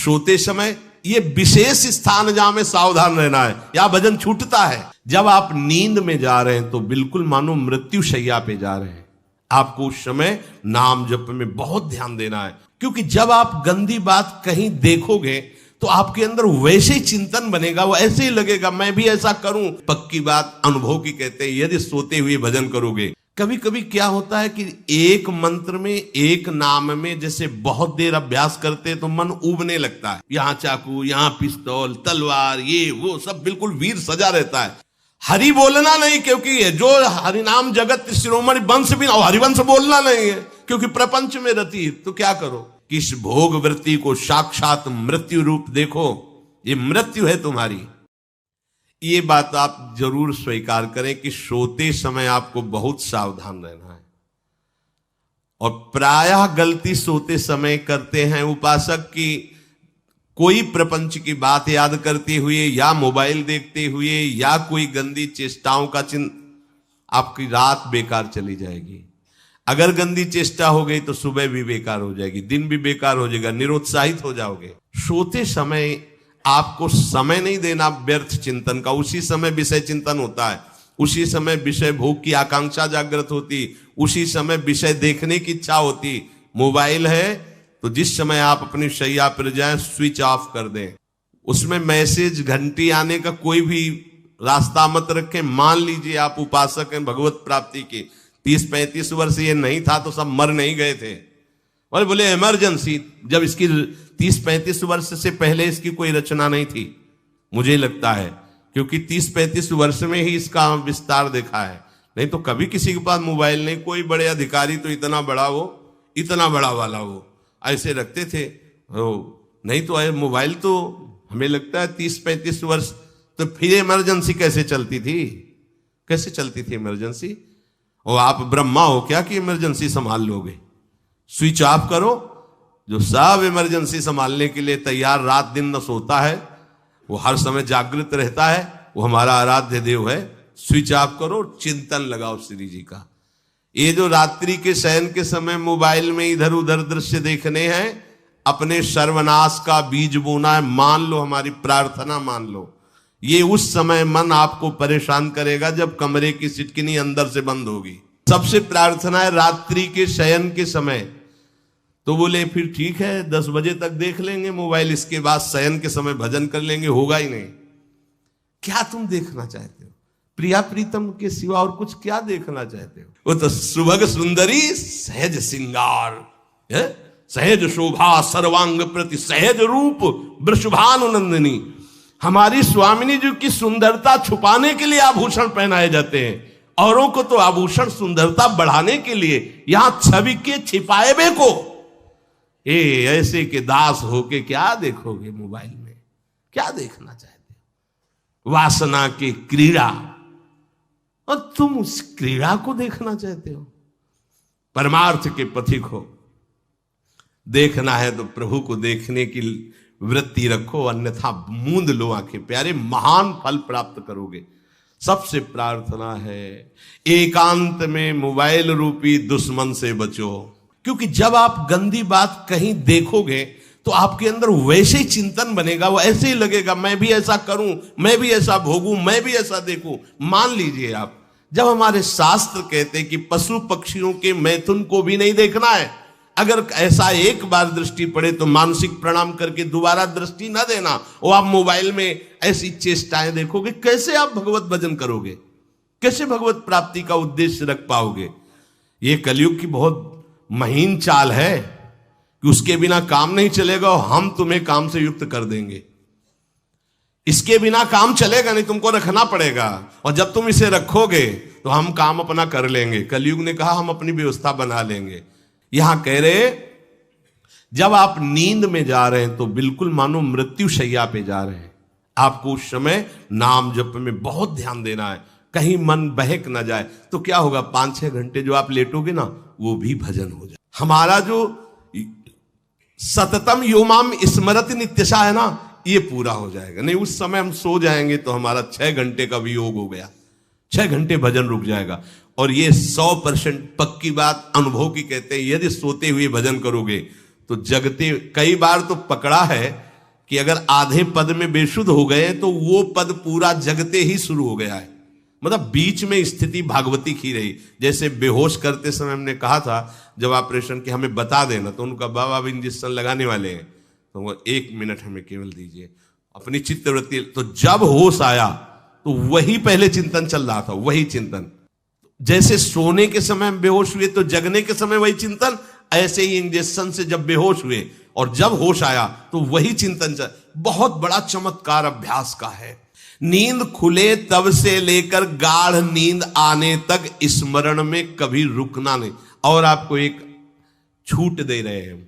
सोते समय ये विशेष स्थान जहां में सावधान रहना है, या भजन छूटता है। जब आप नींद में जा रहे हैं तो बिल्कुल मानो मृत्यु शैया पे जा रहे हैं। आपको उस समय नाम जप में बहुत ध्यान देना है, क्योंकि जब आप गंदी बात कहीं देखोगे तो आपके अंदर वैसे ही चिंतन बनेगा, वो ऐसे ही लगेगा मैं भी ऐसा करूं। पक्की बात अनुभव की कहते हैं, यदि सोते हुए भजन करोगे। कभी कभी क्या होता है कि एक मंत्र में, एक नाम में जैसे बहुत देर अभ्यास करते हैं तो मन उबने लगता है। यहाँ चाकू, यहाँ पिस्तौल, तलवार, ये वो सब बिल्कुल वीर सजा रहता है। हरि बोलना नहीं, क्योंकि जो हरिनाम जगत शिरोमणि वंश भी, और हरिवंश बोलना नहीं है क्योंकि प्रपंच में रति। तो क्या करो कि इस भोग वृत्ति को साक्षात मृत्यु रूप देखो, ये मृत्यु है तुम्हारी। ये बात आप जरूर स्वीकार करें कि सोते समय आपको बहुत सावधान रहना है। और प्रायः गलती सोते समय करते हैं उपासक की, कोई प्रपंच की बात याद करते हुए, या मोबाइल देखते हुए, या कोई गंदी चेष्टाओं का आपकी रात बेकार चली जाएगी। अगर गंदी चेष्टा हो गई तो सुबह भी बेकार हो जाएगी, दिन भी बेकार हो जाएगा, निरुत्साहित हो जाओगे। सोते समय आपको समय नहीं देना व्यर्थ चिंतन का। उसी समय विषय चिंतन होता है, उसी समय विषय भोग की आकांक्षा जागृत होती, उसी समय विषय देखने की इच्छा होती। मोबाइल है तो जिस समय आप अपनी शैया पर जाएं स्विच ऑफ कर दें। उसमें मैसेज, घंटी आने का कोई भी रास्ता मत रखें। मान लीजिए आप उपासक हैं भगवत प्राप्ति के, 30-35 वर्ष ये नहीं था तो सब मर नहीं गए थे। और बोले इमरजेंसी, जब इसकी 30-35 वर्ष से पहले इसकी कोई रचना नहीं थी, मुझे लगता है, क्योंकि 30-35 वर्ष में ही इसका विस्तार देखा है। नहीं तो कभी किसी के पास मोबाइल नहीं। कोई बड़े अधिकारी तो इतना बड़ा वो, इतना बड़ा वाला वो ऐसे रखते थे। नहीं तो मोबाइल तो हमें लगता है 30-35 वर्ष। तो फिर इमरजेंसी कैसे चलती थी? कैसे चलती थी इमरजेंसी? और आप ब्रह्मा हो क्या कि इमरजेंसी संभाल लोगे? स्विच ऑफ करो। जो सब इमरजेंसी संभालने के लिए तैयार, रात दिन न सोता है, वो हर समय जागृत रहता है, वो हमारा आराध्य देव है। स्विच ऑफ करो, चिंतन लगाओ श्री जी का। ये जो रात्रि के शयन के समय मोबाइल में इधर उधर दृश्य देखने हैं, अपने सर्वनाश का बीज बोना है। मान लो, हमारी प्रार्थना मान लो। ये उस समय मन आपको परेशान करेगा जब कमरे की सिटकिनी अंदर से बंद होगी। सबसे प्रार्थना है रात्रि के शयन के समय। तो बोले फिर ठीक है 10 बजे तक देख लेंगे मोबाइल, इसके बाद शयन के समय भजन कर लेंगे। होगा ही नहीं। क्या तुम देखना चाहते हो? प्रिया प्रीतम के सिवा और कुछ क्या देखना चाहते हो? वो तो सुभग सुंदरी सहज सिंगार, सहज शोभा सर्वांग प्रति सहज रूप वृषभानुनंदिनी। हमारी स्वामिनी जी की सुंदरता छुपाने के लिए आभूषण पहनाए जाते हैं, औरों को तो आभूषण सुंदरता बढ़ाने के लिए। यहां छवि के छिपाए बे को ऐसे के दास होके क्या देखोगे मोबाइल में? क्या देखना चाहते हो? वासना की क्रीड़ा, और तुम उस क्रीड़ा को देखना चाहते हो? परमार्थ के पथिक हो। देखना है तो प्रभु को देखने की वृत्ति रखो, अन्यथा मूंद लो आंखें। प्यारे, महान फल प्राप्त करोगे। सबसे प्रार्थना है एकांत में मोबाइल रूपी दुश्मन से बचो, क्योंकि जब आप गंदी बात कहीं देखोगे तो आपके अंदर वैसे ही चिंतन बनेगा, वो ऐसे ही लगेगा मैं भी ऐसा करूं, मैं भी ऐसा भोगूं, मैं भी ऐसा देखूं। मान लीजिए आप, जब हमारे शास्त्र कहते हैं कि पशु पक्षियों के मैथुन को भी नहीं देखना है, अगर ऐसा एक बार दृष्टि पड़े तो मानसिक प्रणाम करके दोबारा दृष्टि ना देना। और आप मोबाइल में ऐसी चेष्टाएं देखोगे, कैसे आप भगवत भजन करोगे? कैसे भगवत प्राप्ति का उद्देश्य रख पाओगे? ये कलयुग की बहुत महीन चाल है कि उसके बिना काम नहीं चलेगा और हम तुम्हें काम से युक्त कर देंगे। इसके बिना काम चलेगा नहीं, तुमको रखना पड़ेगा। और जब तुम इसे रखोगे तो हम काम अपना कर लेंगे। कलयुग ने कहा हम अपनी व्यवस्था बना लेंगे। यहां कह रहे जब आप नींद में जा रहे हैं तो बिल्कुल मानो मृत्यु शैया पे जा रहे हैं। आपको उस समय नाम जप में बहुत ध्यान देना है, कहीं मन बहक ना जाए। तो क्या होगा, 5-6 घंटे जो आप लेटोगे ना, वो भी भजन हो जाए। हमारा जो सततम योमाम स्मरति नित्यशा है ना, ये पूरा हो जाएगा। नहीं उस समय हम सो जाएंगे तो हमारा 6 घंटे का वियोग हो गया, 6 घंटे भजन रुक जाएगा। और ये 100% पक्की बात अनुभव की कहते हैं। यदि सोते हुए भजन करोगे तो जगते, कई बार तो पकड़ा है कि अगर आधे पद में बेशुद्ध हो गए तो वो पद पूरा जगते ही शुरू हो गया है, मतलब बीच में स्थिति भागवती की रही। जैसे बेहोश करते समय हमने कहा था जब ऑपरेशन के हमें बता देना, तो उनका बाबा अब इंजेक्शन लगाने वाले हैं तो वो 1 मिनट हमें केवल दीजिए, अपनी चित्तवृत्ति। तो जब होश आया तो वही पहले चिंतन चल रहा था, वही चिंतन। जैसे सोने के समय हम बेहोश हुए तो जगने के समय वही चिंतन, ऐसे ही इंजेक्शन से जब बेहोश हुए और जब होश आया तो वही चिंतन चल। बहुत बड़ा चमत्कार अभ्यास का है। नींद खुले तब से लेकर गाढ़ नींद आने तक स्मरण में कभी रुकना नहीं। और आपको एक छूट दे रहे हैं।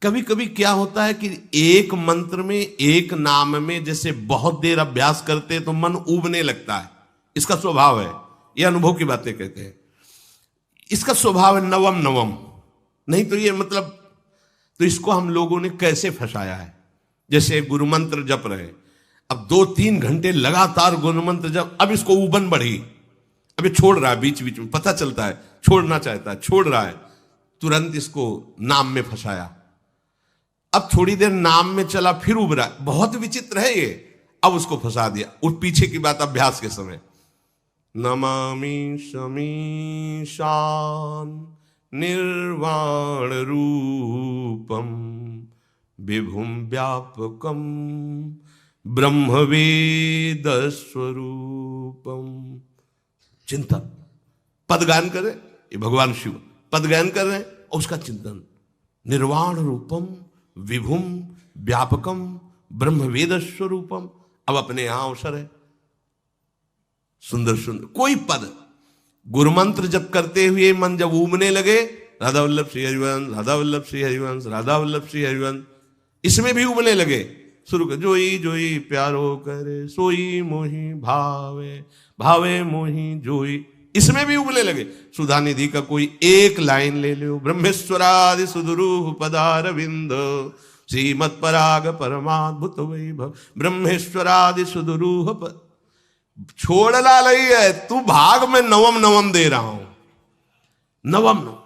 कभी कभी क्या होता है कि एक मंत्र में, एक नाम में जैसे बहुत देर अभ्यास करते तो मन उबने लगता है। इसका स्वभाव है, ये अनुभव की बातें कहते हैं। इसका स्वभाव है नवम नवम, नहीं तो ये मतलब, तो इसको हम लोगों ने कैसे फंसाया है। जैसे गुरु मंत्र जप रहे, अब 2-3 घंटे लगातार गुरु मंत्र जप, अब इसको उबन बढ़ी, अभी छोड़ रहा है, बीच बीच में पता चलता है छोड़ना चाहता है, छोड़ रहा है, तुरंत इसको नाम में फंसाया। अब थोड़ी देर नाम में चला, फिर उब रहा है, बहुत विचित्र है ये। अब उसको फंसा दिया। उस पीछे की बात अभ्यास के समय, नमामि शमीशान निर्वाण रूपम विभुम व्यापकम ब्रह्मवेद स्वरूपम। चिंतन, पद गायन कर रहे, ये भगवान शिव पद गायन कर रहे हैं और उसका चिंतन, निर्वाण रूपम विभुम व्यापकम ब्रह्मवेद स्वरूपम। अब अपने यहां अवसर है, सुंदर सुंदर कोई पद गुरु मंत्र जब करते हुए मन जब उमने लगे, राधा वल्लभ श्री हरिवंश, राधा वल्लभ श्री हरिवंश, राधा वल्लभ श्री हरिवंश, इसमें भी उमने लगे, शुरू कर जोई जोई प्यारो करे सोई मोही भावे, भावे मोही जोई, इसमें भी उबले लगे। सुधा निधि का कोई एक लाइन ले लो, ब्रह्मेश्वरादि सुदुरूह पदारविंद श्रीमत् पराग परमाद्भुत वैभव, ब्रह्मेश्वरादि सुदुरूह छोड़ना नहीं है, तू भाग में नवम नवम दे रहा हूं, नवम नवम।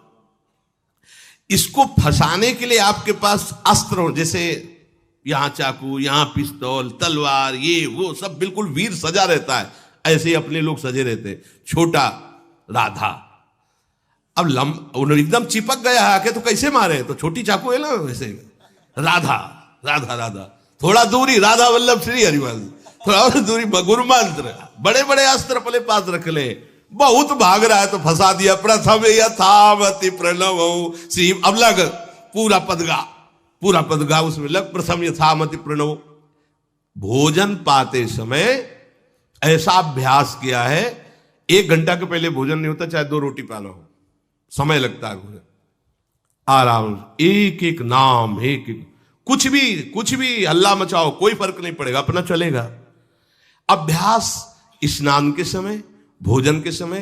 इसको फंसाने के लिए आपके पास अस्त्र हो, जैसे यहां चाकू, यहां पिस्तौल, तलवार, ये वो सब बिल्कुल वीर सजा रहता है, ऐसे ही अपने लोग सजे रहते। छोटा राधा, अब एकदम चिपक गया है आके तो कैसे मारे, तो छोटी चाकू है ना, वैसे राधा राधा राधा, थोड़ा दूरी राधा वल्लभ श्री हरिवंश, थोड़ा और दूरी गुरु मंत्र, बड़े बड़े अस्त्र अपने पास रख ले। बहुत भाग रहा है तो फंसा दिया। प्रथम यथावति प्रणव श्री, अब लग पूरा पद गा, पूरा पद गा, उसमें लग प्रथम यथामति प्रणव। भोजन पाते समय ऐसा अभ्यास किया है, 1 घंटा के पहले भोजन नहीं होता, चाहे 2 रोटी पाना हो, समय लगता है भोजन, आराम, एक एक नाम, एक एक, कुछ भी हल्ला मचाओ, कोई फर्क नहीं पड़ेगा, अपना चलेगा। अभ्यास स्नान के समय, भोजन के समय,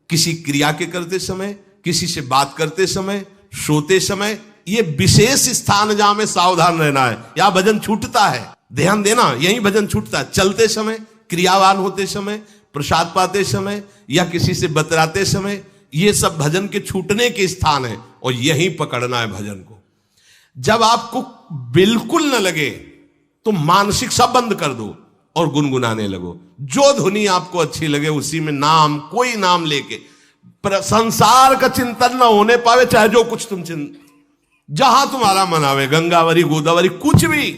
किसी क्रिया के करते समय, किसी से बात करते समय, सोते समय, ये विशेष स्थान जहां में सावधान रहना है। यहां भजन छूटता है, ध्यान देना, यही भजन छूटता है। चलते समय, क्रियावान होते समय, प्रसाद पाते समय या किसी से बतराते समय, ये सब भजन के छूटने के स्थान है और यही पकड़ना है भजन को। जब आपको बिल्कुल न लगे तो मानसिक सब बंद कर दो और गुनगुनाने लगो। जो धुनी आपको अच्छी लगे उसी में नाम, कोई नाम लेके, संसार का चिंतन न होने पावे, चाहे जो कुछ तुम जहां तुम्हारा मन आवे, गंगावरी गोदावरी, कुछ भी,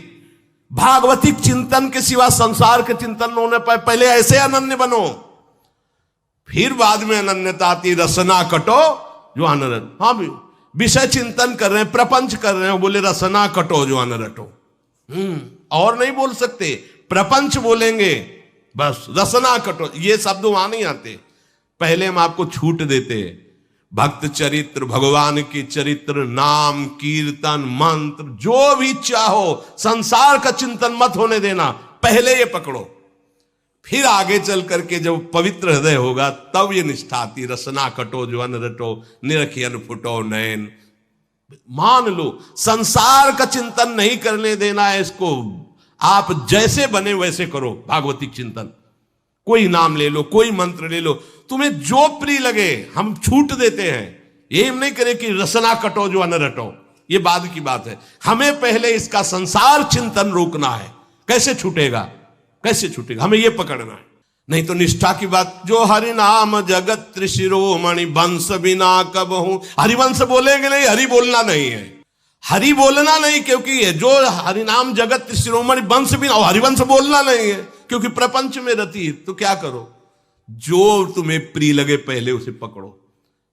भागवतिक चिंतन के सिवा संसार के चिंतन न होने पाए। पहले ऐसे अनन्य बनो, फिर बाद में अनन्यता आती, रसना कटो जो अनरट। हाँ भी विषय चिंतन कर रहे हैं, प्रपंच कर रहे हैं, बोले रसना कटो जो अनरटो, और नहीं बोल सकते, प्रपंच बोलेंगे बस, रसना कटो, ये शब्द वहां नहीं आते। पहले हम आपको छूट देते, भक्त चरित्र, भगवान की चरित्र, नाम, कीर्तन, मंत्र, जो भी चाहो, संसार का चिंतन मत होने देना, पहले ये पकड़ो। फिर आगे चल करके जब पवित्र हृदय होगा तब ये निष्ठा आती, रसना कटो जो अन रटो, निरखियन फुटो नयन। मान लो संसार का चिंतन नहीं करने देना है इसको, आप जैसे बने वैसे करो भागवतिक चिंतन। कोई नाम ले लो, कोई मंत्र ले लो, तुम्हें जो प्रिय लगे, हम छूट देते हैं। ये नहीं करे कि रसना कटो जो अन रटो, ये बाद की बात है। हमें पहले इसका संसार चिंतन रोकना है। कैसे छूटेगा, कैसे छूटेगा, हमें ये पकड़ना है। नहीं तो निष्ठा की बात, जो हरि नाम जगत त्रिशिरोमणि वंश बिना कब हूं, हरिवंश बोलेंगे नहीं, हरि बोलना नहीं है, हरि बोलना नहीं, क्योंकि ये जो हरि नाम जगत त्रिशिरोमणि वंश बिना, हरिवंश बोलना नहीं है, क्योंकि प्रपंच में रति। तो क्या करो, जो तुम्हें प्रिय लगे पहले उसे पकड़ो।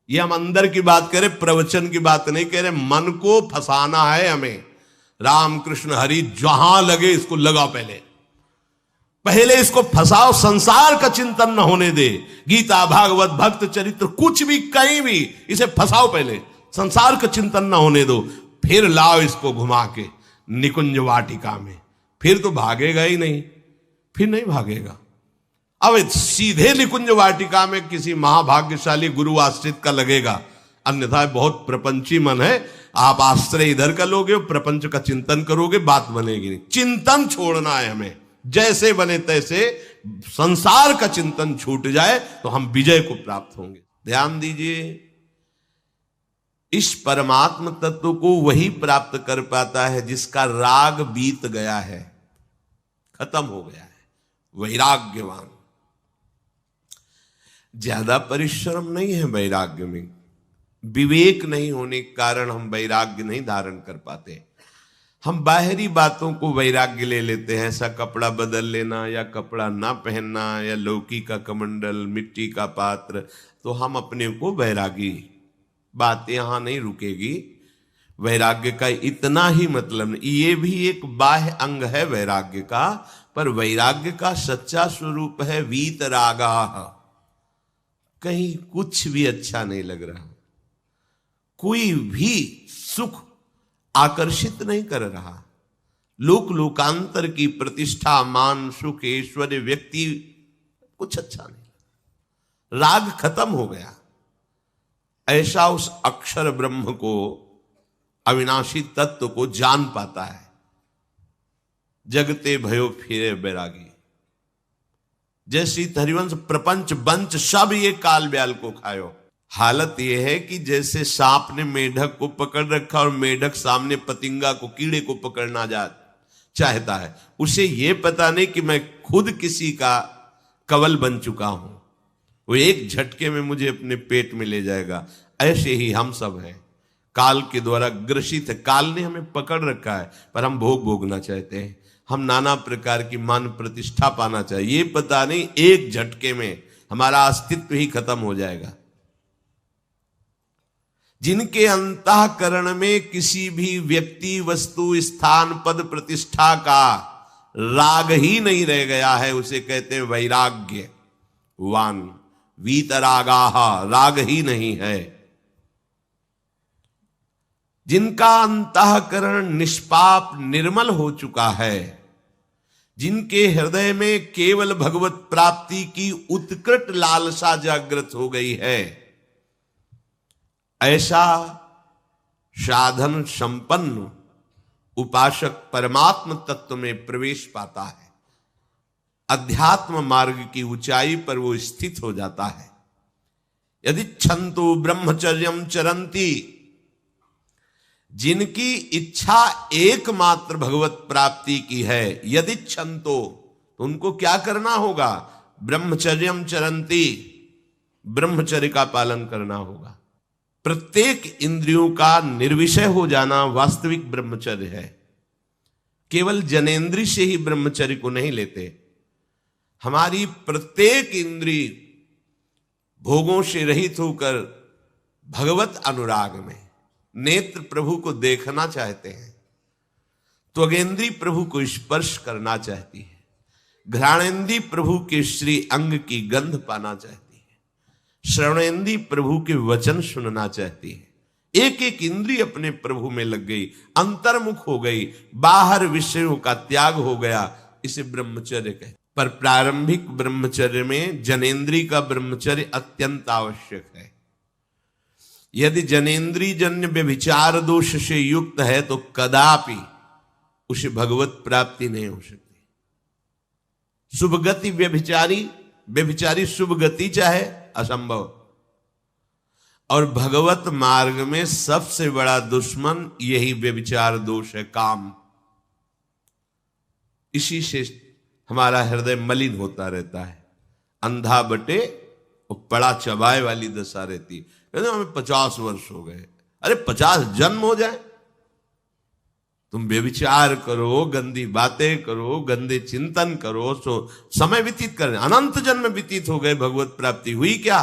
ये हम अंदर की बात कह रहे, प्रवचन की बात नहीं कह रहे। मन को फंसाना है हमें। राम कृष्ण हरि जहां लगे इसको लगाओ, पहले इसको फंसाओ, संसार का चिंतन न होने दे। गीता भागवत भक्त चरित्र कुछ भी कहीं भी इसे फंसाओ, पहले संसार का चिंतन न होने दो, फिर लाओ इसको घुमा के निकुंज वाटिका में। फिर तो भागेगा ही नहीं, फिर नहीं भागेगा। अब सीधे निकुंज वाटिका में किसी महाभाग्यशाली गुरु आश्रित का लगेगा, अन्यथा बहुत प्रपंची मन है। आप आश्रय इधर का लोगे, प्रपंच का चिंतन करोगे, बात बनेगी नहीं। चिंतन छोड़ना है हमें, जैसे बने तैसे संसार का चिंतन छूट जाए तो हम विजय को प्राप्त होंगे। ध्यान दीजिए, इस परमात्म तत्व को वही प्राप्त कर पाता है जिसका राग बीत गया है, खत्म हो गया है, वैराग्यवान। ज्यादा परिश्रम नहीं है वैराग्य में, विवेक नहीं होने के कारण हम वैराग्य नहीं धारण कर पाते। हम बाहरी बातों को वैराग्य ले लेते हैं, ऐसा कपड़ा बदल लेना या कपड़ा ना पहनना या लौकी का कमंडल, मिट्टी का पात्र, तो हम अपने को वैरागी। बात यहां नहीं रुकेगी। वैराग्य का इतना ही मतलब नहीं, ये भी एक बाह्य अंग है वैराग्य का, पर वैराग्य का सच्चा स्वरूप है वीतरागा। कहीं कुछ भी अच्छा नहीं लग रहा, कोई भी सुख आकर्षित नहीं कर रहा, लोक लोकांतर की प्रतिष्ठा, मान, सुख, ऐश्वर्य, व्यक्ति, कुछ अच्छा नहीं, राग खत्म हो गया। ऐसा उस अक्षर ब्रह्म को, अविनाशी तत्व को जान पाता है। जगते भयो फिरे बैरागी। जैसी हरिवंश प्रपंच बंच सब ये काल ब्याल को खायो। हालत यह है कि जैसे सांप ने मेढक को पकड़ रखा और मेढक सामने पतिंगा को, कीड़े को पकड़ना चाहता है। उसे यह पता नहीं कि मैं खुद किसी का कवल बन चुका हूं, वो एक झटके में मुझे अपने पेट में ले जाएगा। ऐसे ही हम सब हैं, काल के द्वारा ग्रसित है। काल ने हमें पकड़ रखा है, पर हम भोग भोगना चाहते हैं। हम नाना प्रकार की मान प्रतिष्ठा पाना चाहिए, ये पता नहीं एक झटके में हमारा अस्तित्व ही खत्म हो जाएगा। जिनके अंतःकरण में किसी भी व्यक्ति, वस्तु, स्थान, पद, प्रतिष्ठा का राग ही नहीं रह गया है, उसे कहते हैं वैराग्यवान। वीतरागाः, राग ही नहीं है। जिनका अंतःकरण निष्पाप निर्मल हो चुका है, जिनके हृदय में केवल भगवत प्राप्ति की उत्कट लालसा जागृत हो गई है, ऐसा साधन संपन्न उपासक परमात्म तत्व में प्रवेश पाता है। अध्यात्म मार्ग की ऊंचाई पर वो स्थित हो जाता है। यदि छंतु ब्रह्मचर्यम चरंती, जिनकी इच्छा एकमात्र भगवत प्राप्ति की है, यदि छंतो, तो उनको क्या करना होगा? ब्रह्मचर्यम चरंती, ब्रह्मचर्य का पालन करना होगा। प्रत्येक इंद्रियों का निर्विषय हो जाना वास्तविक ब्रह्मचर्य है। केवल जनेंद्रिय से ही ब्रह्मचर्य को नहीं लेते। हमारी प्रत्येक इंद्री भोगों से रहित होकर भगवत अनुराग में, नेत्र प्रभु को देखना चाहते हैं, त्वगेंद्री प्रभु को स्पर्श करना चाहती है, घ्राणेंद्री प्रभु के श्री अंग की गंध पाना चाहती है, श्रवणेंद्री प्रभु के वचन सुनना चाहती है। एक एक इंद्री अपने प्रभु में लग गई, अंतर्मुख हो गई, बाहर विषयों का त्याग हो गया। इसे ब्रह्मचर्य कहते। पर प्रारंभिक ब्रह्मचर्य में जनेंद्री का ब्रह्मचर्य अत्यंत आवश्यक है। यदि जनेंद्री जन्य व्यभिचार दोष से युक्त है तो कदापि उसे भगवत प्राप्ति नहीं हो सकती। शुभ गति व्यभिचारी शुभ गति चाहे असंभव। और भगवत मार्ग में सबसे बड़ा दुश्मन यही व्यभिचार दोष है, काम। इसी से हमारा हृदय मलिन होता रहता है। अंधा बटे और पड़ा चबाए वाली दशा रहती। कहते हमें 50 वर्ष हो गए। अरे 50 जन्म हो जाए, तुम व्यभिचार करो, गंदी बातें करो, गंदे चिंतन करो, सो समय व्यतीत कर, अनंत जन्म व्यतीत हो गए, भगवत प्राप्ति हुई क्या?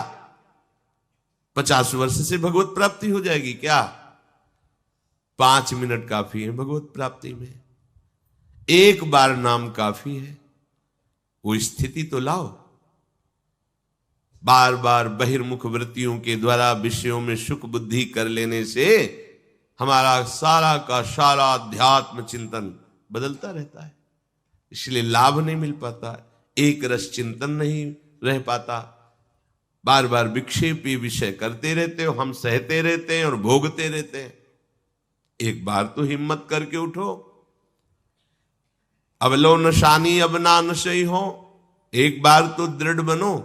50 वर्ष से भगवत प्राप्ति हो जाएगी क्या? 5 मिनट काफी है भगवत प्राप्ति में। एक बार नाम काफी है। वो स्थिति तो लाओ। बार बार बहिर्मुख वृत्तियों के द्वारा विषयों में सुख बुद्धि कर लेने से हमारा सारा का सारा अध्यात्म चिंतन बदलता रहता है, इसलिए लाभ नहीं मिल पाता, एक रस चिंतन नहीं रह पाता। बार बार विक्षेपी विषय करते रहते हो, हम सहते रहते हैं और भोगते रहते हैं। एक बार तो हिम्मत करके उठो। अवलो नशानी अब ना नशई हो, एक बार तो दृढ़ बनो।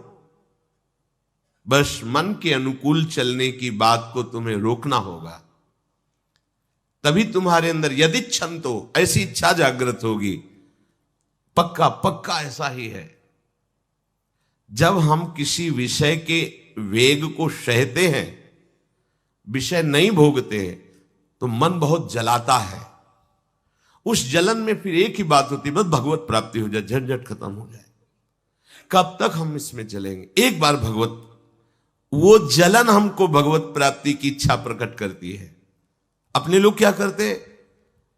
बस मन के अनुकूल चलने की बात को तुम्हें रोकना होगा, तभी तुम्हारे अंदर यदि क्षण तो ऐसी इच्छा जागृत होगी। पक्का पक्का ऐसा ही है। जब हम किसी विषय के वेग को सहते हैं, विषय नहीं भोगते हैं, तो मन बहुत जलाता है। उस जलन में फिर एक ही बात होती है, बस भगवत प्राप्ति हो जाए, झंझट खत्म हो जाए। कब तक हम इसमें चलेंगे? एक बार भगवत, वो जलन हमको भगवत प्राप्ति की इच्छा प्रकट करती है। अपने लोग क्या करते हैं?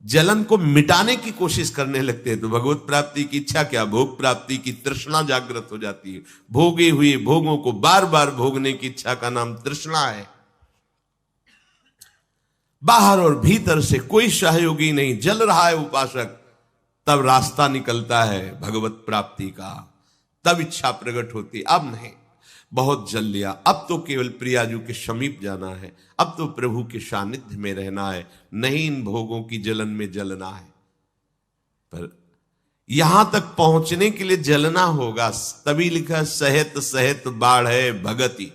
जलन को मिटाने की कोशिश करने लगते हैं। तो भगवत प्राप्ति की इच्छा क्या? भोग प्राप्ति की तृष्णा जागृत हो जाती है। भोगे हुए भोगों को बार बार भोगने की इच्छा का नाम तृष्णा है। बाहर और भीतर से कोई सहयोगी नहीं, जल रहा है उपासक, तब रास्ता निकलता है भगवत प्राप्ति का, तब इच्छा प्रकट होती। अब नहीं, बहुत जल लिया, अब तो केवल प्रियाजू के समीप जाना है, अब तो प्रभु के सानिध्य में रहना है, नहीं इन भोगों की जलन में जलना है। पर यहां तक पहुंचने के लिए जलना होगा, तभी लिखा सहित सहित बाढ़ है भगति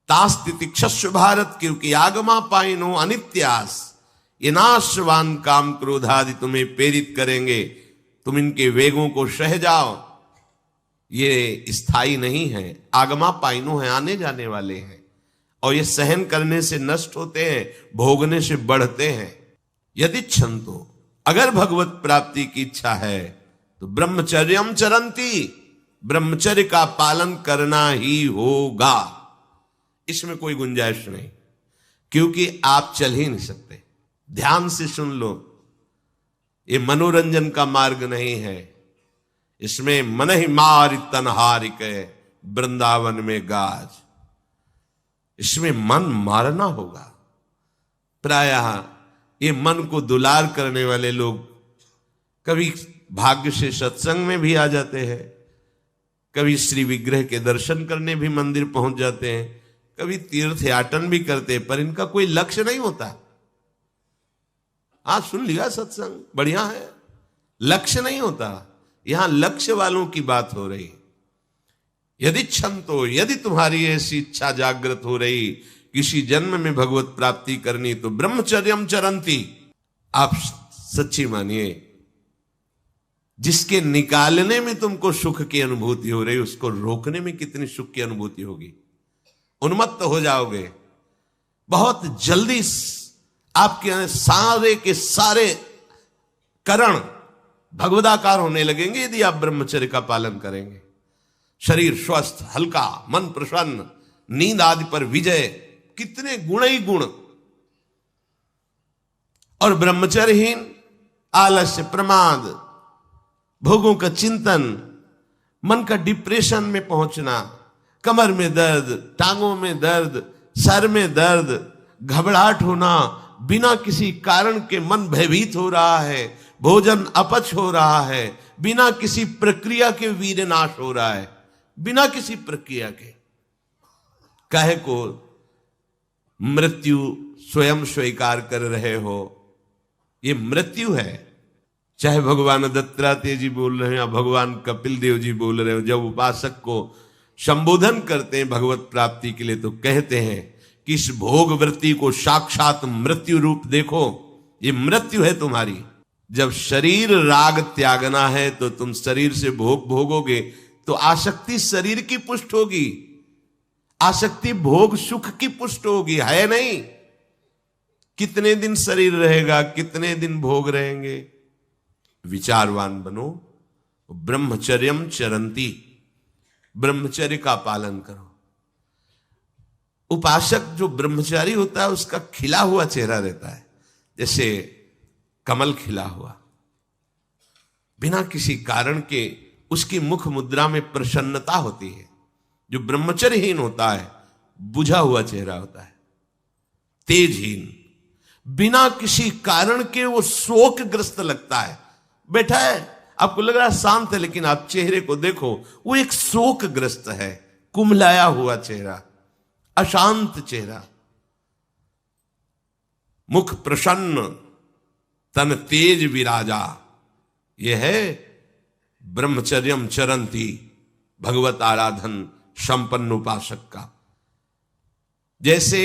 तास्तितिक्षस्व भारत, क्योंकि आगमा पाइनो अनित्यास, ये नाशवान काम क्रोधादि तुम्हें प्रेरित करेंगे, तुम इनके वेगों को सह जाओ। ये स्थायी नहीं है, आगमा पाइनो है, आने जाने वाले हैं, और ये सहन करने से नष्ट होते हैं, भोगने से बढ़ते हैं। यदि क्षण तो अगर भगवत प्राप्ति की इच्छा है तो ब्रह्मचर्यम चरंती, ब्रह्मचर्य का पालन करना ही होगा, इसमें कोई गुंजाइश नहीं, क्योंकि आप चल ही नहीं सकते। ध्यान से सुन लो, ये मनोरंजन का मार्ग नहीं है, इसमें मन ही मार तनहारिक वृंदावन में गाज, इसमें मन मारना होगा। प्रायः ये मन को दुलार करने वाले लोग कभी भाग्य से सत्संग में भी आ जाते हैं, कभी श्री विग्रह के दर्शन करने भी मंदिर पहुंच जाते हैं, कभी तीर्थ याटन भी करते हैं, पर इनका कोई लक्ष्य नहीं होता। आज सुन लिया सत्संग, बढ़िया है, लक्ष्य नहीं होता। यहां लक्ष्य वालों की बात हो रही। यदि क्षण तो, यदि तुम्हारी ऐसी इच्छा जागृत हो रही किसी जन्म में भगवत प्राप्ति करनी, तो ब्रह्मचर्यम चरंती, आप सच्ची मानिए, जिसके निकालने में तुमको सुख की अनुभूति हो रही, उसको रोकने में कितनी सुख की अनुभूति होगी। उन्मत्त हो जाओगे, बहुत जल्दी आपके सारे के सारे करण भगवदाकार होने लगेंगे यदि आप ब्रह्मचर्य का पालन करेंगे। शरीर स्वस्थ, हल्का, मन प्रसन्न, नींद आदि पर विजय, कितने गुण ही गुण। और ब्रह्मचर्यहीन आलस्य, प्रमाद, भोगों का चिंतन, मन का डिप्रेशन में पहुंचना, कमर में दर्द, टांगों में दर्द, सर में दर्द, घबराहट होना, बिना किसी कारण के मन भयभीत हो रहा है, भोजन अपच हो रहा है, बिना किसी प्रक्रिया के वीर नाश हो रहा है, बिना किसी प्रक्रिया के। काहे को मृत्यु स्वयं स्वीकार कर रहे हो, ये मृत्यु है। चाहे भगवान दत्तात्रेय जी बोल रहे हो या भगवान कपिल देव जी बोल रहे हो, जब उपासक को संबोधन करते हैं भगवत प्राप्ति के लिए तो कहते हैं कि इस भोग वृत्ति को साक्षात मृत्यु रूप देखो, ये मृत्यु है तुम्हारी। जब शरीर राग त्यागना है तो तुम शरीर से भोग भोगोगे तो आसक्ति शरीर की पुष्ट होगी, आसक्ति भोग सुख की पुष्ट होगी, है नहीं। कितने दिन शरीर रहेगा, कितने दिन भोग रहेंगे। विचारवान बनो, ब्रह्मचर्यम चरंती, ब्रह्मचर्य का पालन करो। उपासक जो ब्रह्मचारी होता है उसका खिला हुआ चेहरा रहता है, जैसे कमल खिला हुआ, बिना किसी कारण के उसकी मुख मुद्रा में प्रसन्नता होती है। जो ब्रह्मचर्यहीन होता है बुझा हुआ चेहरा होता है, तेजहीन, बिना किसी कारण के वो शोकग्रस्त लगता है। बैठा है, आपको लग रहा है शांत है, लेकिन आप चेहरे को देखो वो एक शोकग्रस्त है, कुम्हलाया हुआ चेहरा, अशांत चेहरा। मुख प्रसन्न, तन तेज विराजा, यह है ब्रह्मचर्यम चरंती, भगवत आराधन संपन्न उपासक का। जैसे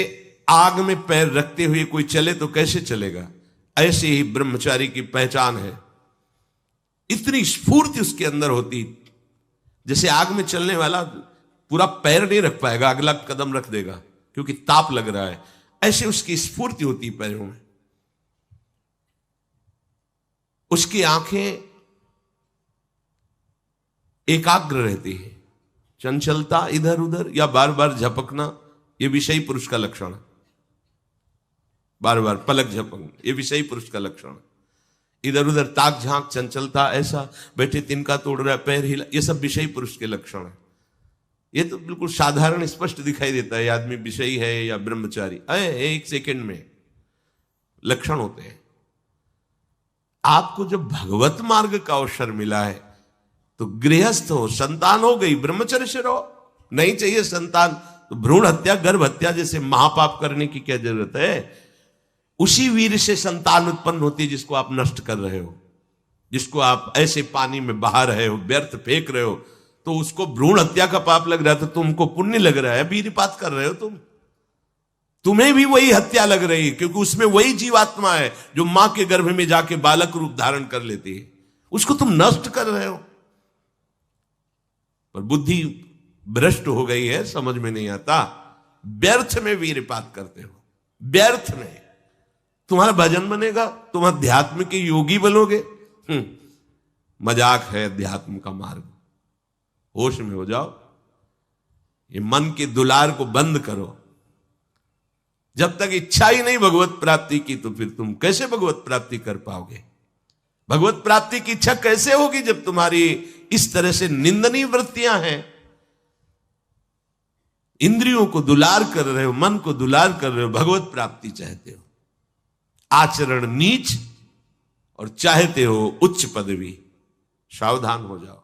आग में पैर रखते हुए कोई चले तो कैसे चलेगा, ऐसे ही ब्रह्मचारी की पहचान है। इतनी स्फूर्ति उसके अंदर होती, जैसे आग में चलने वाला पूरा पैर नहीं रख पाएगा, अगला कदम रख देगा क्योंकि ताप लग रहा है, ऐसे उसकी स्फूर्ति होती पैरों में। उसकी आंखें एकाग्र रहती है, चंचलता इधर उधर या बार बार झपकना यह विषयी पुरुष का लक्षण है। बार बार पलक झपकना यह विषयी पुरुष का लक्षण है। इधर उधर ताक झांक, चंचलता, ऐसा बैठे तिनका तोड़ रहा है, पैर हिला, ये सब विषयी पुरुष के लक्षण है। ये तो बिल्कुल साधारण स्पष्ट दिखाई देता है आदमी विषयी है या ब्रह्मचारी, एक सेकंड में लक्षण होते हैं। आपको जब भगवत मार्ग का अवसर मिला है तो गृहस्थ हो, संतान हो गई, ब्रह्मचर्य से रहो। नहीं चाहिए संतान तो भ्रूण हत्या, गर्भ हत्या जैसे महापाप करने की क्या जरूरत है। उसी वीर से संतान उत्पन्न होती है जिसको आप नष्ट कर रहे हो, जिसको आप ऐसे पानी में बहा रहे हो, व्यर्थ फेंक रहे हो, तो उसको भ्रूण हत्या का पाप लग रहा है तो तुमको पुण्य लग रहा है, वीरपात कर रहे हो तुम्हें भी वही हत्या लग रही है, क्योंकि उसमें वही जीवात्मा है जो मां के गर्भ में जाके बालक रूप धारण कर लेती है, उसको तुम नष्ट कर रहे हो। पर बुद्धि भ्रष्ट हो गई है, समझ में नहीं आता, व्यर्थ में वीरपात करते हो, व्यर्थ में। तुम्हारा भजन बनेगा, तुम अध्यात्म के योगी बनोगे, मजाक है अध्यात्म का मार्ग। होश में हो जाओ, ये मन के दुलार को बंद करो। जब तक इच्छा ही नहीं भगवत प्राप्ति की तो फिर तुम कैसे भगवत प्राप्ति कर पाओगे। भगवत प्राप्ति की इच्छा कैसे होगी जब तुम्हारी इस तरह से निंदनीय वृत्तियां हैं। इंद्रियों को दुलार कर रहे हो, मन को दुलार कर रहे हो, भगवत प्राप्ति चाहते हो, आचरण नीच और चाहते हो उच्च पदवी। सावधान हो जाओ।